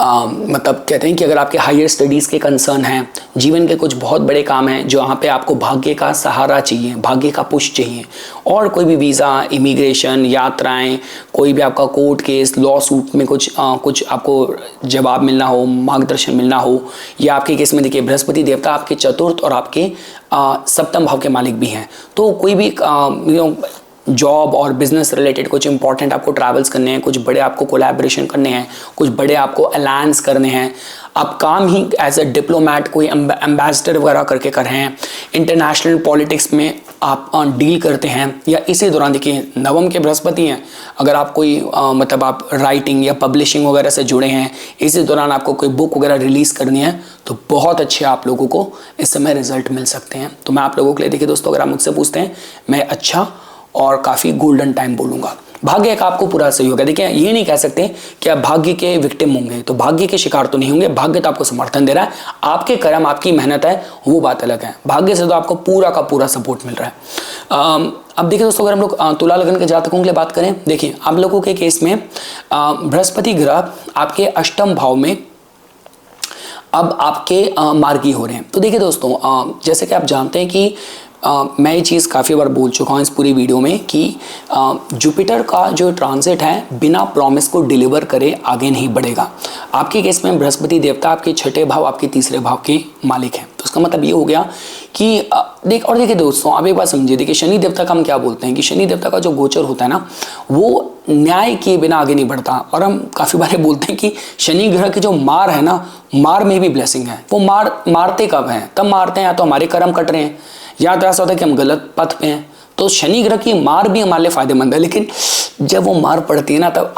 Speaker 1: मतलब कहते हैं कि अगर आपके हायर स्टडीज़ के कंसर्न हैं, जीवन के कुछ बहुत बड़े काम हैं जो यहाँ पे आपको भाग्य का सहारा चाहिए, भाग्य का पुश चाहिए, और कोई भी वीज़ा, इमिग्रेशन, यात्राएं, कोई भी आपका कोर्ट केस, लॉ सूट में कुछ आपको जवाब मिलना हो, मार्गदर्शन मिलना हो, या आपके केस में देखिए बृहस्पति देवता आपके चतुर्थ और आपके सप्तम भाव के मालिक भी हैं। तो कोई भी जॉब और बिजनेस रिलेटेड कुछ इंपॉर्टेंट आपको ट्रैवल्स करने हैं, कुछ बड़े आपको कोलैबोरेशन करने हैं, कुछ बड़े आपको अलायंस करने हैं, आप काम ही एज अ डिप्लोमैट कोई एम्बेसडर वगैरह करके कर रहे हैं, इंटरनेशनल पॉलिटिक्स में आप डील करते हैं, या इसी दौरान देखिए नवम के बृहस्पति हैं, अगर आप कोई मतलब आप राइटिंग या पब्लिशिंग वगैरह से जुड़े हैं, इसी दौरान आपको कोई बुक वगैरह रिलीज़ करनी है, तो बहुत अच्छे आप लोगों को इस समय रिजल्ट मिल सकते हैं। तो मैं आप लोगों के लिए देखिए दोस्तों, अगर आप मुझसे पूछते हैं, मैं अच्छा और काफ़ी गोल्डन टाइम बोलूँगा। भाग्य का आपको पूरा सहयोग है। देखिए, ये नहीं कह सकते कि आप भाग्य के विक्टिम होंगे, तो भाग्य के शिकार तो नहीं होंगे, भाग्य तो आपको समर्थन दे रहा है, आपके कर्म, आपकी मेहनत है, वो बात अलग है। भाग्य से तो आपको पूरा का पूरा सपोर्ट मिल रहा है। अब देखिए दोस्तों, अगर हम लोग तुला लगन के जातकों के लिए बात करें, देखिए आप लोगों के केस में बृहस्पति ग्रह आपके अष्टम भाव में अब आपके मार्गी हो रहे हैं। तो देखिए दोस्तों, जैसे कि आप जानते हैं कि मैं ये चीज़ काफ़ी बार बोल चुका हूँ इस पूरी वीडियो में कि जुपिटर का जो ट्रांजिट है बिना प्रॉमिस को डिलीवर करे आगे नहीं बढ़ेगा। आपके केस में बृहस्पति देवता आपके छठे भाव, आपके तीसरे भाव के मालिक हैं। तो इसका मतलब ये हो गया कि देखिए दोस्तों, आप एक बात समझिए, देखिए शनि देवता का हम क्या बोलते हैं कि शनि देवता का जो गोचर होता है ना, वो न्याय किए बिना आगे नहीं बढ़ता। और हम काफ़ी बार बोलते हैं कि शनि ग्रह की जो मार है ना, मार में भी ब्लेसिंग है। वो मारते कब हैं? तब मारते हैं या तो हमारे कर्म कट रहे हैं, या तो ऐसा होता है कि हम गलत पथ पे हैं। तो शनि ग्रह की मार भी हमारे लिए फायदेमंद है, लेकिन जब वो मार पड़ती है ना, तब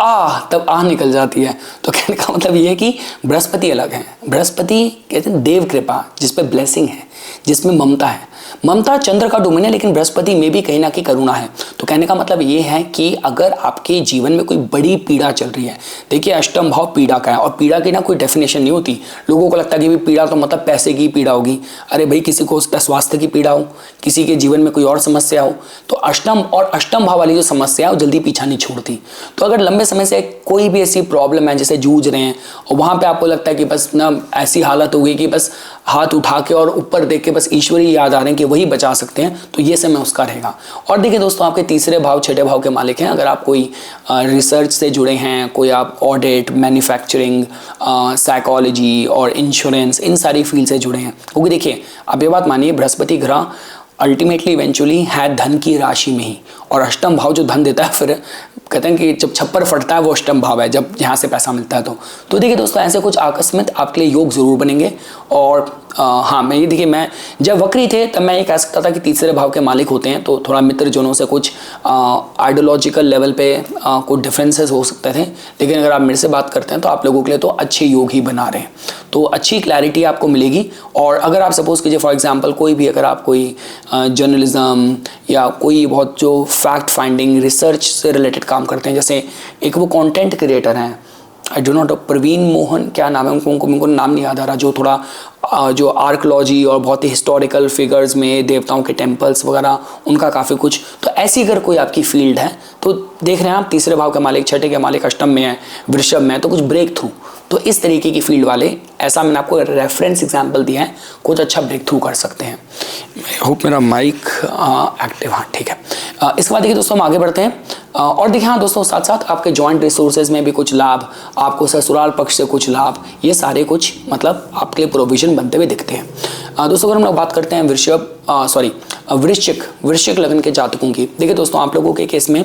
Speaker 1: आह निकल जाती है। तो कहने का मतलब ये है कि बृहस्पति अलग है। बृहस्पति कहते हैं देव कृपा, जिसपे ब्लेसिंग है, जिसमें ममता है। ममता चंद्र का डोमेन है, लेकिन बृहस्पति में भी कहीं ना कहीं करुणा है। तो कहने का मतलब ये है कि अगर आपके जीवन में कोई बड़ी पीड़ा चल रही है, देखिए अष्टम भाव पीड़ा का है, और पीड़ा की ना कोई डेफिनेशन नहीं होती। लोगों को लगता है कि पीड़ा तो मतलब पैसे की पीड़ा होगी। अरे भाई, किसी को स्वास्थ्य की पीड़ा हो, किसी के जीवन में कोई और समस्या हो, तो अष्टम भाव वाली जो समस्या है वो जल्दी पीछा नहीं छोड़ती। तो अगर लंबे समय से कोई भी ऐसी प्रॉब्लम है जिसे जूझ रहे हैं, और वहाँ पे आपको लगता है कि बस ना ऐसी हालत हो गई कि बस हाथ उठा के और ऊपर देख के बस ईश्वर ही याद आ रहे हैं कि वही बचा सकते हैं, तो ये समय उसका रहेगा। और देखिए दोस्तों, आपके तीसरे भाव छठे भाव के मालिक हैं। अगर आप कोई रिसर्च से जुड़े हैं, कोई आप ऑडिट, मैन्युफैक्चरिंग, साइकोलॉजी और इंश्योरेंस, इन सारी फील्ड से जुड़े हैं, क्योंकि देखिए आप ये बात मानिए, बृहस्पति ग्रह अल्टीमेटली इवेंचुअली है धन की राशि में ही, और अष्टम भाव जो धन देता है, फिर कहते हैं कि जब छप्पर फटता है वो अष्टम भाव है, जब यहाँ से पैसा मिलता है। तो देखिए दोस्तों, ऐसे कुछ आकस्मिक आपके लिए योग जरूर बनेंगे। और हाँ, मैं ये देखिए, मैं जब वक्री थे तब मैं ये कह सकता था कि तीसरे भाव के मालिक होते हैं, तो थोड़ा मित्रजनों से कुछ आइडियोलॉजिकल लेवल पे कुछ डिफरेंसेस हो सकते थे। लेकिन अगर आप मेरे से बात करते हैं तो आप लोगों के लिए तो अच्छे योग ही बना रहे हैं, तो अच्छी क्लैरिटी आपको मिलेगी। और अगर आप सपोज कीजिए फॉर एग्जांपल कोई भी, अगर आप कोई जर्नलिज्म या कोई बहुत जो फैक्ट फाइंडिंग, रिसर्च से रिलेटेड काम करते हैं, जैसे एक वो कंटेंट क्रिएटर हैं, I do not, Praveen Mohan क्या नाम है उनको नाम नहीं याद आ रहा, जो थोड़ा जो आर्कोलॉजी और बहुत ही हिस्टोरिकल फिगर्स में देवताओं के टेम्पल्स वगैरह, उनका काफ़ी कुछ। तो ऐसी अगर कोई आपकी फील्ड है, तो देख रहे हैं आप तीसरे भाव के मालिक, छठे के मालिक अष्टम में है, वृषभ में है, तो कुछ ब्रेक थ्रू, तो इस तरीके की फील्ड वाले, ऐसा मैंने आपको रेफरेंस एग्जाम्पल दिया है, कुछ अच्छा ब्रेक थ्रू कर सकते हैं। आई होप मेरा माइक एक्टिव, हाँ ठीक है। इसके बाद देखिए दोस्तों, हम आगे बढ़ते हैं। और देखिए हाँ दोस्तों, साथ साथ आपके जॉइंट रिसोर्सेज में भी कुछ लाभ, आपको ससुराल पक्ष से कुछ लाभ, ये सारे कुछ मतलब आपके लिए प्रोविजन बनते हुए दिखते हैं। दोस्तों अगर हम लोग बात करते हैं वृश्चिक लगन के जातकों की, देखिए दोस्तों आप लोगों के केस में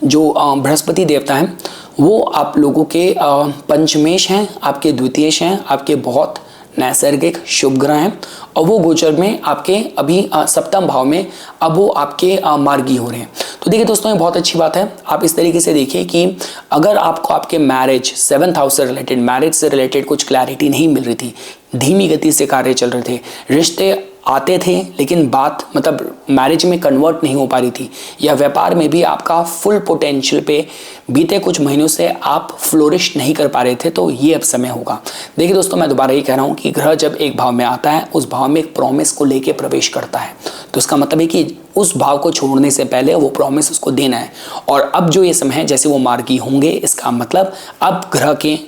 Speaker 1: जो बृहस्पति देवता हैं वो आप लोगों के पंचमेश हैं, आपके द्वितीयेश हैं, आपके बहुत नैसर्गिक शुभ ग्रह हैं और वो गोचर में आपके अभी सप्तम भाव में अब वो आपके मार्गी हो रहे हैं। तो देखिए दोस्तों ये बहुत अच्छी बात है। आप इस तरीके से देखिए कि अगर आपको आपके मैरिज 7th हाउस से रिलेटेड, मैरिज से रिलेटेड कुछ क्लैरिटी नहीं मिल रही थी, धीमी गति से कार्य चल रहे थे, रिश्ते आते थे लेकिन बात मतलब मैरिज में कन्वर्ट नहीं हो पा रही थी, या व्यापार में भी आपका फुल पोटेंशियल पे बीते कुछ महीनों से आप फ्लोरिश नहीं कर पा रहे थे, तो ये अब समय होगा। देखिए दोस्तों मैं दोबारा ये कह रहा हूँ कि ग्रह जब एक भाव में आता है उस भाव में एक प्रॉमिस को लेके प्रवेश करता है, तो इसका मतलब है कि उस भाव को छोड़ने से पहले वो प्रॉमिस उसको देना है। और अब जो ये समय है जैसे वो मार्गी होंगे, इसका मतलब अब ग्रह के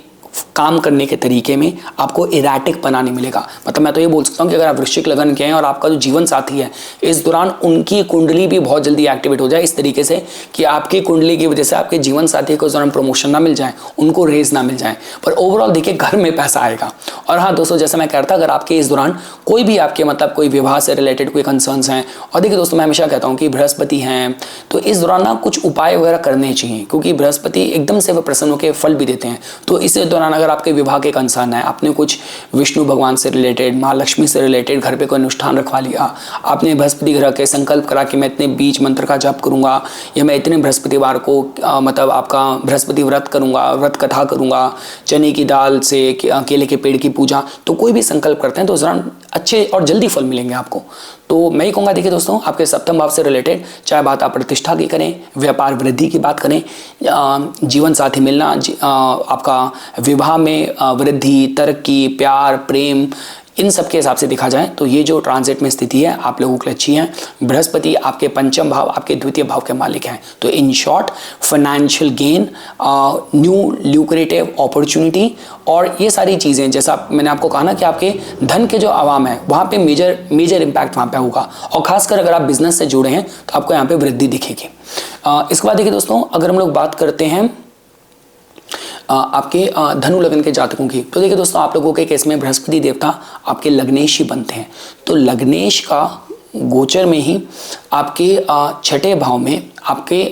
Speaker 1: काम करने के तरीके में आपको इराटिक पना नहीं मिलेगा। मतलब मैं तो ये बोल सकता हूँ कि अगर आप वृश्चिक लगन के हैं और आपका जो जीवन साथी है इस दौरान उनकी कुंडली भी बहुत जल्दी एक्टिवेट हो जाए, इस तरीके से कि आपकी कुंडली की वजह से आपके जीवन साथी को इस दौरान प्रमोशन ना मिल जाए, उनको रेज ना मिल जाए, पर ओवरऑल देखिए घर में पैसा आएगा। और हाँ दोस्तों जैसे मैं कहता अगर आपके इस दौरान कोई भी आपके मतलब कोई विवाह से रिलेटेड कोई कंसर्न्स हैं, और देखिए दोस्तों मैं हमेशा कहता हूँ कि बृहस्पति हैं तो इस दौरान ना कुछ उपाय वगैरह करने चाहिए, क्योंकि बृहस्पति एकदम से वह प्रसन्न होकर फल भी देते हैं। तो इस दौरान अगर आपके विवाह के कंसर्न है, आपने कुछ विष्णु भगवान से रिलेटेड, महालक्ष्मी से रिलेटेड घर पे कोई अनुष्ठान रखवा लिया, आपने बृहस्पति ग्रह के संकल्प करा कि मैं इतने बीज मंत्र का जप करूंगा या मैं इतने बृहस्पतिवार को मतलब आपका बृहस्पति व्रत करूंगा, व्रत कथा करूंगा, चने की दाल से केले के पेड़ की पूजा, तो कोई भी संकल्प करते हैं तो उस दौरान अच्छे और जल्दी फल मिलेंगे आपको। तो मैं ही कहूँगा देखिए दोस्तों आपके सप्तम भाव से रिलेटेड चाहे बात आप प्रतिष्ठा की करें, व्यापार वृद्धि की बात करें, जीवन साथी मिलना, आपका विवाह में वृद्धि, तरक्की, प्यार, प्रेम, इन सब के हिसाब से देखा जाए तो ये जो ट्रांजिट में स्थिति है आप लोगों के लिए अच्छी है। बृहस्पति आपके पंचम भाव, आपके द्वितीय भाव के मालिक हैं, तो in short financial gain, new lucrative opportunity और ये सारी चीज़ें, जैसा मैंने आपको कहा ना कि आपके धन के जो आवाम है वहाँ पे मेजर इम्पैक्ट वहाँ पे होगा, और खासकर अगर आप बिजनेस से जुड़े हैं तो आपको यहाँ पे वृद्धि दिखेगी। इसके बाद देखिए दोस्तों अगर हम लोग बात करते हैं आपके धनु लगन के जातकों की, तो देखिए दोस्तों आप लोगों के केस में बृहस्पति देवता आपके लग्नेश ही बनते हैं, तो लग्नेश का गोचर में ही आपके छठे भाव में आपके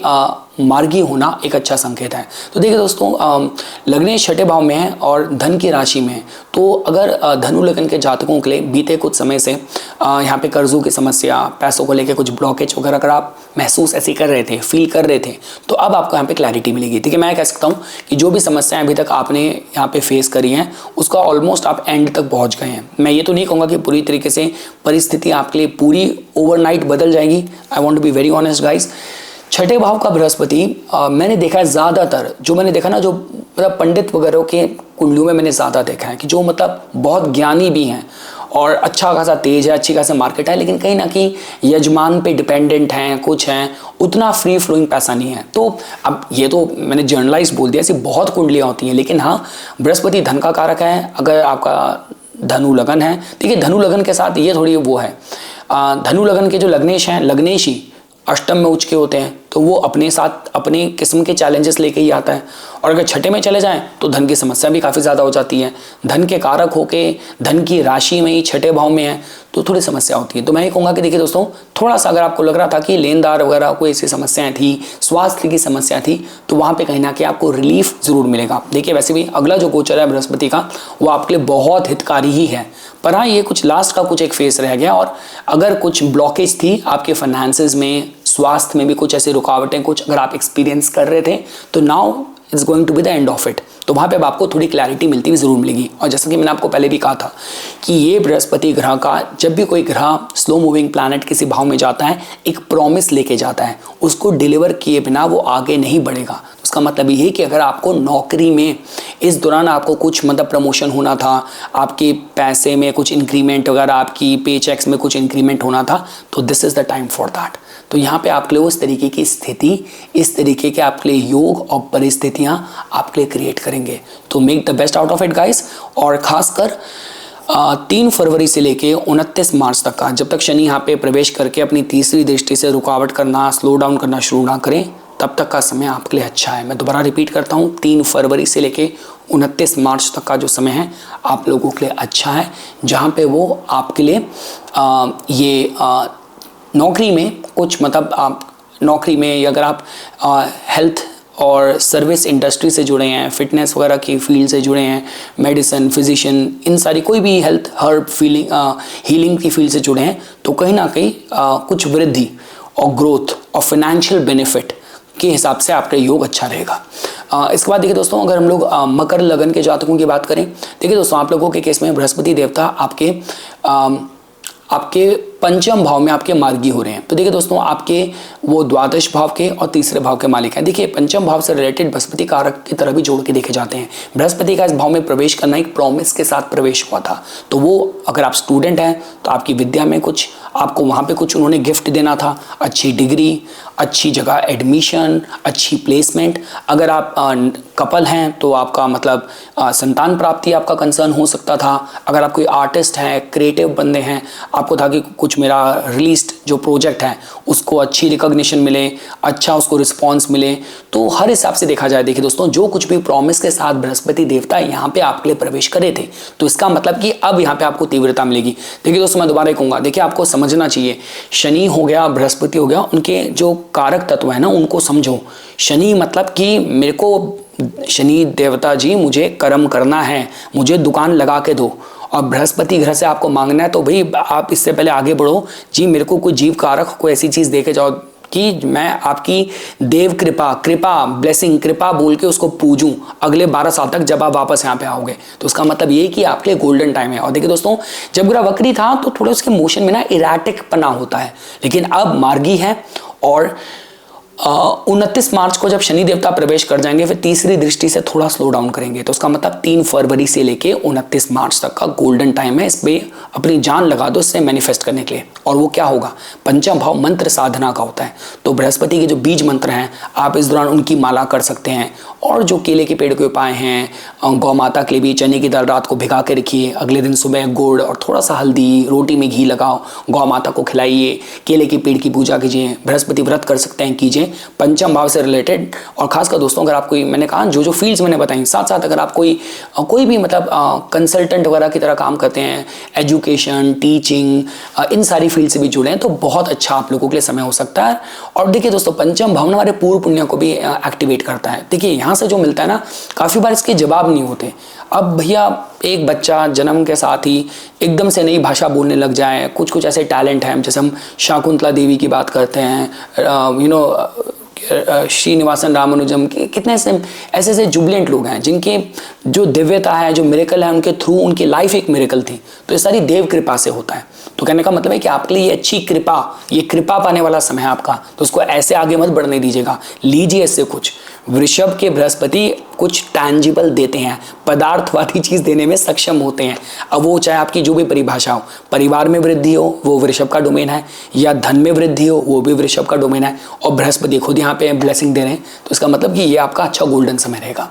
Speaker 1: मार्गी होना एक अच्छा संकेत है। तो देखिए दोस्तों लग्नेश छठे भाव में है और धन की राशि में है, तो अगर धनु लगन के जातकों के लिए बीते कुछ समय से यहाँ पे कर्जों की समस्या, पैसों को लेके कुछ ब्लॉकेज वगैरह अगर आप महसूस ऐसे कर रहे थे, फील कर रहे थे, तो अब आपको यहाँ पे क्लैरिटी मिलेगी। ठीक है, मैं कह सकता हूँ कि जो भी समस्याएं अभी तक आपने यहाँ पे फेस करी हैं उसका ऑलमोस्ट आप एंड तक पहुँच गए हैं। मैं ये तो नहीं कहूँगा कि पूरी तरीके से परिस्थिति आपके लिए पूरी ओवरनाइट बदल जाएगी। I want to be very honest guys. छठे भाव का बृहस्पति मैंने देखा है ज़्यादातर, जो मैंने देखा ना, जो मतलब पंडित वगैरह के कुंडलियों में मैंने ज़्यादा देखा है कि जो मतलब बहुत ज्ञानी भी हैं और अच्छा खासा तेज है, अच्छी खासा मार्केट है, लेकिन कहीं ना कहीं यजमान पे डिपेंडेंट हैं, कुछ हैं, उतना फ्री फ्लोइंग पैसा नहीं है। तो अब ये तो मैंने जर्नलाइज बोल दिया, ऐसी बहुत कुंडलियाँ होती हैं, लेकिन हाँ बृहस्पति धन का कारक है। अगर आपका धनु लगन है, देखिए धनु लगन के साथ ये थोड़ी वो है, धनु लगन के जो लग्नेश हैं, लग्नेश ही अष्टम में उच्च के होते हैं, तो वो अपने साथ अपने किस्म के चैलेंजेस लेके ही आता है। और अगर छठे में चले जाएं तो धन की समस्या भी काफ़ी ज़्यादा हो जाती है। धन के कारक होके धन की राशि में ही छठे भाव में है तो थोड़ी समस्या होती है। तो मैं ये कहूँगा कि देखिए दोस्तों थोड़ा सा अगर आपको लग रहा था कि लेनदार वगैरह कोई ऐसी समस्याएं थी, स्वास्थ्य की समस्या थी, तो वहाँ पे कहीं ना कहीं आपको रिलीफ ज़रूर मिलेगा। देखिए वैसे भी अगला जो गोचर है बृहस्पति का वो आपके लिए बहुत हितकारी ही है, पर हाँ ये कुछ लास्ट का कुछ एक फेस रह गया। और अगर कुछ ब्लॉकेज थी आपके फाइनेंसेस में, स्वास्थ्य में भी कुछ ऐसी रुकावटें कुछ अगर आप एक्सपीरियंस कर रहे थे, तो now it's going to be the end of it. तो वहाँ पे अब आपको थोड़ी क्लैरिटी मिलती हुई ज़रूर मिलेगी। और जैसा कि मैंने आपको पहले भी कहा था कि ये बृहस्पति ग्रह का, जब भी कोई ग्रह स्लो मूविंग प्लैनेट किसी भाव में जाता है एक प्रॉमिस लेके जाता है, उसको डिलीवर किए बिना वो आगे नहीं बढ़ेगा। उसका मतलब ये है कि अगर आपको नौकरी में इस दौरान आपको कुछ मतलब प्रमोशन होना था, आपके पैसे में कुछ इंक्रीमेंट वगैरह, आपकी पे चेक्स में कुछ इंक्रीमेंट होना था, तो this is the time for that. तो यहाँ पे आपके लिए उस तरीके की स्थिति, इस तरीके के आपके लिए योग और परिस्थितियाँ आपके लिए क्रिएट करेंगे। तो make the best out of it guys. और खासकर 3 फरवरी से लेके 29 मार्च तक का, जब तक शनि यहाँ पे प्रवेश करके अपनी तीसरी दृष्टि से रुकावट करना, स्लो डाउन करना शुरू ना करें, तब तक का समय आपके लिए अच्छा है। मैं दोबारा रिपीट करता हूँ, 3 फरवरी से लेके 29 मार्च तक का जो समय है आप लोगों के लिए अच्छा है, जहाँ पे वो आपके लिए नौकरी में कुछ मतलब आप नौकरी में, या अगर आप हेल्थ और सर्विस इंडस्ट्री से जुड़े हैं, फिटनेस वगैरह की फील्ड से जुड़े हैं, मेडिसिन, फिजिशियन, इन सारी कोई भी हेल्थ हर्ब हीलिंग की फील्ड से जुड़े हैं, तो कहीं ना कहीं कुछ वृद्धि और ग्रोथ और फाइनेंशियल बेनिफिट के हिसाब से आपका योग अच्छा रहेगा। इसके बाद देखिए दोस्तों, अगर हम लोग मकर लगन के जातकों की बात करें, देखिए दोस्तों आप लोगों के केस में बृहस्पति देवता आपके पंचम भाव में आपके मार्गी हो रहे हैं। तो देखिए दोस्तों, आपके वो द्वादश भाव के और तीसरे भाव के मालिक हैं। देखिए पंचम भाव से रिलेटेड बृहस्पति कारक की तरह भी जोड़ के देखे जाते हैं। बृहस्पति का इस भाव में प्रवेश करना एक प्रॉमिस के साथ प्रवेश हुआ था। तो वो अगर आप स्टूडेंट हैं तो आपकी विद्या में कुछ आपको वहाँ पे कुछ उन्होंने गिफ्ट देना था, अच्छी डिग्री, अच्छी जगह एडमिशन, अच्छी प्लेसमेंट। अगर आप कपल हैं तो आपका मतलब संतान प्राप्ति आपका कंसर्न हो सकता था। अगर आप कोई आर्टिस्ट हैं, क्रिएटिव बंदे हैं, आपको था कि कुछ मेरा रिलीज्ड जो प्रोजेक्ट है उसको अच्छी रिकॉग्निशन मिले, अच्छा उसको रिस्पॉन्स मिले। तो हर हिसाब से देखा जाए, देखिए दोस्तों, जो कुछ भी प्रॉमिस के साथ बृहस्पति देवता यहाँ पे आपके लिए प्रवेश करे थे, तो इसका मतलब कि अब यहाँ पे आपको तीव्रता मिलेगी। देखिए दोस्तों, मैं दोबारा कहूँगा, देखिए आपको समझना चाहिए, शनि हो गया, बृहस्पति हो गया, उनके जो कारक तत्व है ना उनको समझो। शनि मतलब कि मेरे को शनि देवता जी मुझे कर्म करना है, मुझे दुकान लगा के दो। और बृहस्पति ग्रह से आपको मांगना है तो भाई आप इससे पहले आगे बढ़ो जी, मेरे को कोई जीव कारक कोई ऐसी चीज दे के जाओ कि मैं आपकी देव कृपा ब्लेसिंग कृपा बोल के उसको पूजूं अगले 12 साल तक, जब आप वापस यहाँ पे आओगे। तो उसका मतलब ये कि आपके लिए गोल्डन टाइम है। और देखिए दोस्तों, जब ग्रह वक्री था तो थोड़ा उसके मोशन में ना इराटिक पना होता है, लेकिन अब मार्गी है। और 29 मार्च को जब शनि देवता प्रवेश कर जाएंगे, फिर तीसरी दृष्टि से थोड़ा स्लो डाउन करेंगे। तो उसका मतलब 3 फरवरी से लेके 29 मार्च तक का गोल्डन टाइम है। इस पे अपनी जान लगा दो इससे मैनिफेस्ट करने के लिए। और वो क्या होगा, पंचम भाव मंत्र साधना का होता है। तो बृहस्पति के जो बीज मंत्र हैं आप इस दौरान उनकी माला कर सकते हैं। और जो केले के पेड़ के उपाय हैं, गौ माता के लिए भी चने की दाल रात को भिगा के रखिए, अगले दिन सुबह गुड़ और थोड़ा सा हल्दी रोटी में घी लगाओ, गौ माता को खिलाइए, केले के पेड़ की पूजा कीजिए, बृहस्पति व्रत कर सकते हैं कीजिए पंचम भाव से रिलेटेड। और खासकर दोस्तों, अगर आप कोई, मैंने कहा जो फील्ड्स मैंने बताई, साथ साथ अगर आप कोई भी मतलब कंसल्टेंट वगैरह की तरह काम करते हैं, एजुकेशन, टीचिंग, इन सारी फील्ड से भी जुड़े हैं, तो बहुत अच्छा आप लोगों के लिए समय हो सकता है। और देखिए दोस्तों, पंचम भाव हमारे पूर्व पुण्य को भी एक्टिवेट करता है। देखिए यहाँ से जो मिलता है ना, काफ़ी बार इसके जवाब नहीं होते। अब भैया एक बच्चा जन्म के साथ ही एकदम से नई भाषा बोलने लग जाए, कुछ ऐसे टैलेंट हैं, जैसे हम शाकुंतला देवी की बात करते हैं, श्रीनिवासन रामानुजम के, कितने ऐसे जुबलेंट लोग हैं जिनके जो दिव्यता है, जो मिरेकल है, उनके थ्रू उनकी लाइफ एक मिरेकल थी। तो ये सारी देव कृपा से होता है। तो कहने का मतलब है कि आपके लिए ये अच्छी कृपा, ये कृपा पाने वाला समय है आपका, तो उसको ऐसे आगे मत बढ़ने दीजिएगा, लीजिए इससे कुछ। वृषभ के बृहस्पति कुछ टैंजिबल देते हैं, पदार्थवादी चीज देने में सक्षम होते हैं। अब वो चाहे आपकी जो भी परिभाषा हो, परिवार में वृद्धि हो वो वृषभ का डोमेन है, या धन में वृद्धि हो वो भी वृषभ का डोमेन है। और बृहस्पति खुद यहाँ पे ब्लेसिंग दे रहे हैं, तो इसका मतलब कि ये आपका अच्छा गोल्डन समय रहेगा।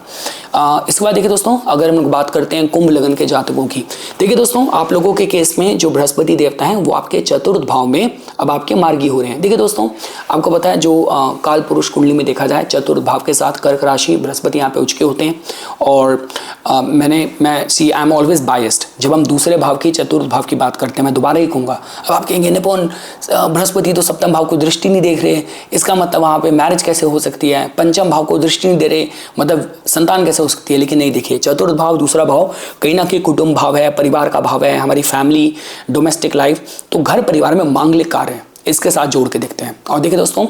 Speaker 1: इसके बाद देखिए दोस्तों, अगर हम लोग बात करते हैं कुंभ लगन के जातकों की, देखिए दोस्तों, आप लोगों के केस में जो बृहस्पति देवता हैं वो आपके चतुर्थ भाव में अब आपके मार्गी हो रहे हैं। देखिए दोस्तों, आपको पता है जो काल पुरुष कुंडली में देखा जाए, चतुर्थ भाव के साथ कर्क राशि बृहस्पति यहाँ पे उच के होते हैं। और आई एम ऑलवेज बायस्ड जब हम दूसरे भाव की चतुर्थ भाव की बात करते हैं। मैं दोबारा ही कहूँगा, अब आप कहेंगे निपुण बृहस्पति तो सप्तम भाव को दृष्टि नहीं देख रहे, इसका मतलब वहाँ पे मैरिज कैसे हो सकती है, पंचम भाव को दृष्टि नहीं दे रहे, मतलब संतान कैसे हो सकती है। लेकिन नहीं, देखिए चतुर्थ भाव, दूसरा भाव कहीं ना कहीं कुटुंब भाव है, परिवार का भाव है, हमारी फैमिली, डोमेस्टिक लाइफ, तो घर परिवार में मांगलिक कार्य, इसके साथ जोड़ के देखते हैं। और देखिए दोस्तों,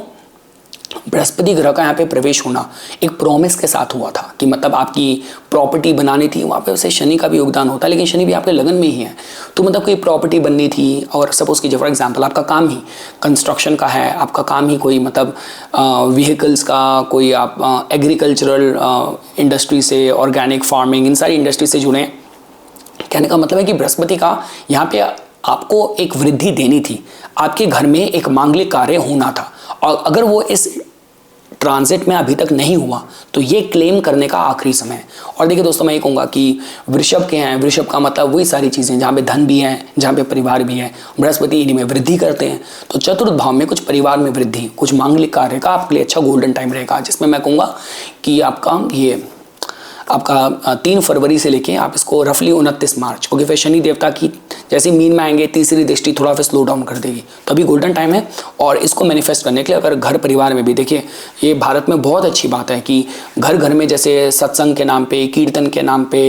Speaker 1: बृहस्पति ग्रह का यहाँ पे प्रवेश होना एक प्रॉमिस के साथ हुआ था कि मतलब आपकी प्रॉपर्टी बनानी थी, वहाँ पे उसे शनि का भी योगदान होता है, लेकिन शनि भी आपके लगन में ही है। तो मतलब कोई प्रॉपर्टी बननी थी, और सपोज कीजिए फॉर एग्जांपल आपका काम ही कंस्ट्रक्शन का है, आपका काम ही कोई मतलब व्हीकल्स का, कोई आप एग्रीकल्चरल इंडस्ट्री से, ऑर्गेनिक फार्मिंग, इन सारी इंडस्ट्री से जुड़े। कहने का मतलब है कि बृहस्पति का यहाँ पे आपको एक वृद्धि देनी थी, आपके घर में एक मांगलिक कार्य होना था। और अगर वो इस ट्रांजिट में अभी तक नहीं हुआ, तो ये क्लेम करने का आखिरी समय है। और देखिए दोस्तों, मैं ये कहूँगा कि वृषभ के हैं, वृषभ का मतलब वही सारी चीज़ें जहाँ पे धन भी है, जहाँ पे परिवार भी है। बृहस्पति इन्हीं में वृद्धि करते हैं, तो चतुर्थ भाव में कुछ परिवार में वृद्धि, कुछ मांगलिक कार्य का आपके लिए अच्छा गोल्डन टाइम रहेगा, जिसमें मैं कहूँगा कि आपका 3 फरवरी से लेके आप इसको रफली 29 मार्च, क्योंकि फिर शनि देवता की जैसे मीन में आएंगे तीसरी दृष्टि थोड़ा फिर स्लो डाउन कर देगी, तभी गोल्डन टाइम है। और इसको मैनिफेस्ट करने के लिए अगर घर परिवार में भी देखिए, ये भारत में बहुत अच्छी बात है कि घर घर में जैसे सत्संग के नाम पे, कीर्तन के नाम पे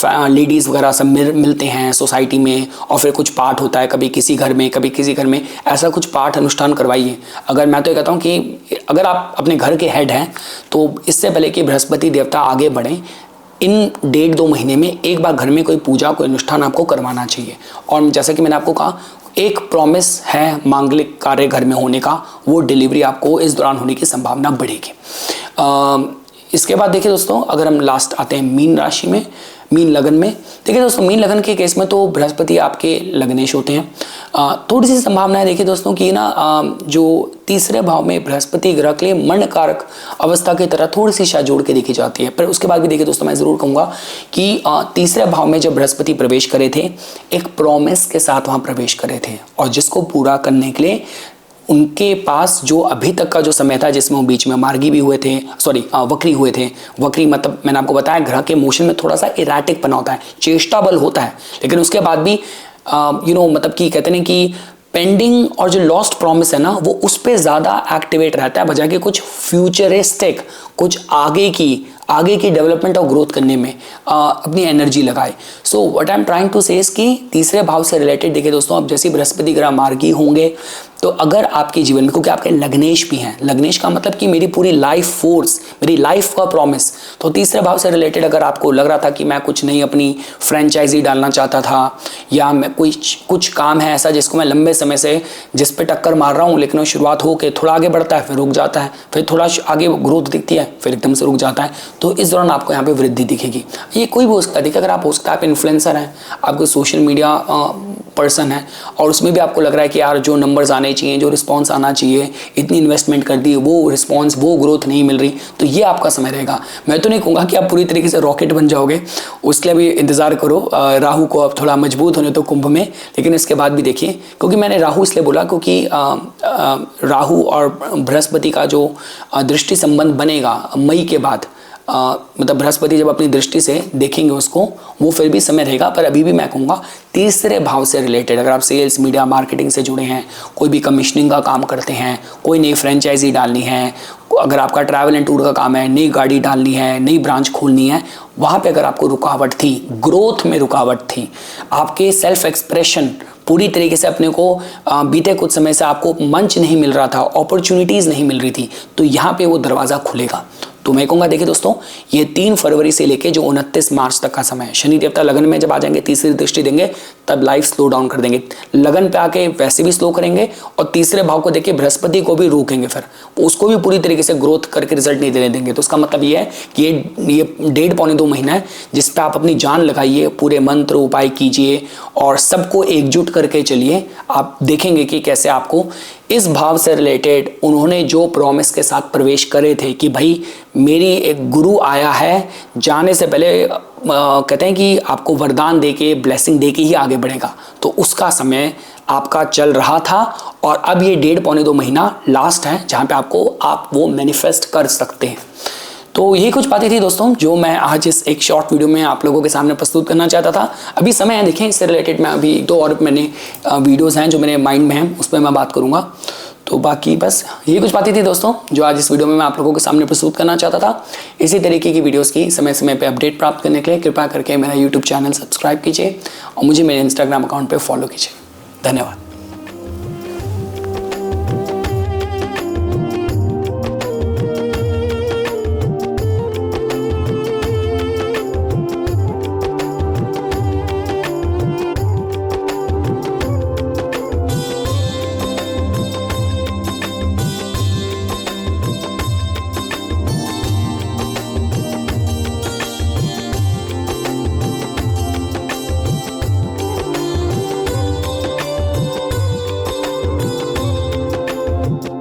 Speaker 1: लेडीज़ वगैरह सब मिलते हैं सोसाइटी में, और फिर कुछ पाठ होता है, कभी किसी घर में कभी किसी घर में, ऐसा कुछ पाठ अनुष्ठान करवाइए। अगर मैं तो ये कहता हूँ कि अगर आप अपने घर के हेड हैं तो इससे पहले कि बृहस्पति देवता आगे बढ़ें, इन 1.5-2 महीने में एक बार घर में कोई पूजा कोई अनुष्ठान आपको करवाना चाहिए। और जैसा कि मैंने आपको कहा, एक प्रॉमिस है मांगलिक कार्य घर में होने का, वो डिलीवरी आपको इस दौरान होने की संभावना बढ़ेगी। इसके बाद देखिए दोस्तों, अगर हम लास्ट आते हैं मीन राशि में, मीन लगन में। देखिए दोस्तों, मीन लगन के केस में तो बृहस्पति आपके लग्नेश होते हैं। थोड़ी सी संभावना है देखिए दोस्तों कि जो तीसरे भाव में बृहस्पति ग्रह के लिए मन कारक अवस्था की तरह थोड़ी सी शायद जोड़ के देखी जाती है। पर उसके बाद भी देखिए दोस्तों, मैं ज़रूर कहूँगा कि तीसरे भाव में जब बृहस्पति प्रवेश करे थे, एक प्रॉमिस के साथ वहाँ प्रवेश करे थे, और जिसको पूरा करने के लिए उनके पास जो अभी तक का जो समय था, जिसमें वो बीच में मार्गी भी हुए थे, वक्री हुए थे। वक्री मतलब मैंने आपको बताया, ग्रह के मोशन में थोड़ा सा इराटिक बना होता है, चेष्टा बल होता है, लेकिन उसके बाद भी मतलब कि कहते हैं कि पेंडिंग और जो लॉस्ट प्रॉमिस है ना, वो उस पर ज़्यादा एक्टिवेट रहता है, बजाय कि कुछ फ्यूचरिस्टिक, कुछ आगे की डेवलपमेंट और ग्रोथ करने में अपनी एनर्जी लगाए। So what I am trying to say is कि तीसरे भाव से रिलेटेड देखिए दोस्तों, अब जैसे बृहस्पति ग्रह मार्गी होंगे, तो अगर आपके जीवन में, क्योंकि आपके लग्नेश भी हैं, लग्नेश का मतलब कि मेरी पूरी लाइफ फोर्स, मेरी लाइफ का प्रॉमिस, तो तीसरे भाव से रिलेटेड अगर आपको लग रहा था कि मैं कुछ नहीं अपनी फ्रेंचाइजी डालना चाहता था, या मैं कुछ काम है ऐसा जिसको मैं लंबे समय से जिस पे टक्कर मार रहा हूँ, लेकिन वो शुरुआत हो के थोड़ा आगे बढ़ता है, फिर रुक जाता है, फिर थोड़ा आगे ग्रोथ दिखती है, फिर एकदम से रुक जाता है, तो इस दौरान आपको यहाँ पे वृद्धि दिखेगी। ये कोई भी हो सकता है। देखिए, अगर आप हो सकता है आप इन्फ्लुएंसर हैं, आपको सोशल मीडिया पर्सन है, और उसमें भी आपको लग रहा है कि यार जो नंबर्स आने चाहिए, जो रिस्पॉन्स आना चाहिए, इतनी इन्वेस्टमेंट कर दी, वो रिस्पॉन्स, वो ग्रोथ नहीं मिल रही, तो ये आपका समय रहेगा। मैं तो नहीं कहूँगा कि आप पूरी तरीके से रॉकेट बन जाओगे, उसके लिए भी इंतज़ार करो। राहु को अब थोड़ा मजबूत होने तो कुंभ में, लेकिन इसके बाद भी देखिए, क्योंकि मैंने राहु इसलिए बोला क्योंकि राहु और बृहस्पति का जो दृष्टि संबंध बनेगा मई के बाद, मतलब बृहस्पति जब अपनी दृष्टि से देखेंगे उसको, वो फिर भी समय रहेगा। पर अभी भी मैं कहूँगा तीसरे भाव से रिलेटेड, अगर आप सेल्स, मीडिया, मार्केटिंग से जुड़े हैं, कोई भी कमीशनिंग का काम करते हैं, कोई नई फ्रेंचाइजी डालनी है, अगर आपका ट्रैवल एंड टूर का काम है, नई गाड़ी डालनी है, नई ब्रांच खोलनी है, वहाँ पे अगर आपको रुकावट थी, ग्रोथ में रुकावट थी, आपके सेल्फ एक्सप्रेशन पूरी तरीके से अपने को बीते कुछ समय से आपको मंच नहीं मिल रहा था, अपॉर्चुनिटीज़ नहीं मिल रही थी, तो यहाँ पे वो दरवाज़ा खुलेगा। तो मैं कहूँगा देखिए दोस्तों, ये 3 फरवरी से लेके जो 29 मार्च तक का समय है, शनि देवता लगन में जब आ जाएंगे, तीसरी दृष्टि देंगे, तब लाइफ स्लो डाउन कर देंगे। लगन पे आके वैसे भी स्लो करेंगे, और तीसरे भाव को देखे बृहस्पति को भी रोकेंगे, फिर उसको भी पूरी तरीके से ग्रोथ करके रिजल्ट नहीं देने देंगे। तो उसका मतलब ये है कि ये 1.5-2 महीना है जिस पर आप अपनी जान लगाइए, पूरे मंत्र उपाय कीजिए और सबको एकजुट करके चलिए। आप देखेंगे कि कैसे आपको इस भाव से रिलेटेड उन्होंने जो प्रॉमिस के साथ प्रवेश करे थे कि भाई मेरी एक गुरु आया है, जाने से पहले कहते हैं कि आपको वरदान देके, ब्लेसिंग देके ही आगे बढ़ेगा, तो उसका समय आपका चल रहा था। और अब ये 1.5-2 महीना लास्ट है जहाँ पे आप वो मैनिफेस्ट कर सकते हैं। तो यही कुछ बातें थी दोस्तों जो मैं आज इस एक शॉर्ट वीडियो में आप लोगों के सामने प्रस्तुत करना चाहता था। अभी समय है, देखें इससे रिलेटेड मैं अभी 2 और मैंने वीडियोज़ हैं जो मेरे माइंड में हैं, उस पर मैं बात करूँगा। तो बाकी बस यही कुछ बातें थी दोस्तों जो आज इस वीडियो में मैं आप लोगों के सामने प्रस्तुत करना चाहता था। इसी तरीके की वीडियोस की समय समय पे अपडेट प्राप्त करने के लिए कृपया करके मेरा यूट्यूब चैनल सब्सक्राइब कीजिए और मुझे मेरे इंस्टाग्राम अकाउंट पे फॉलो कीजिए। धन्यवाद।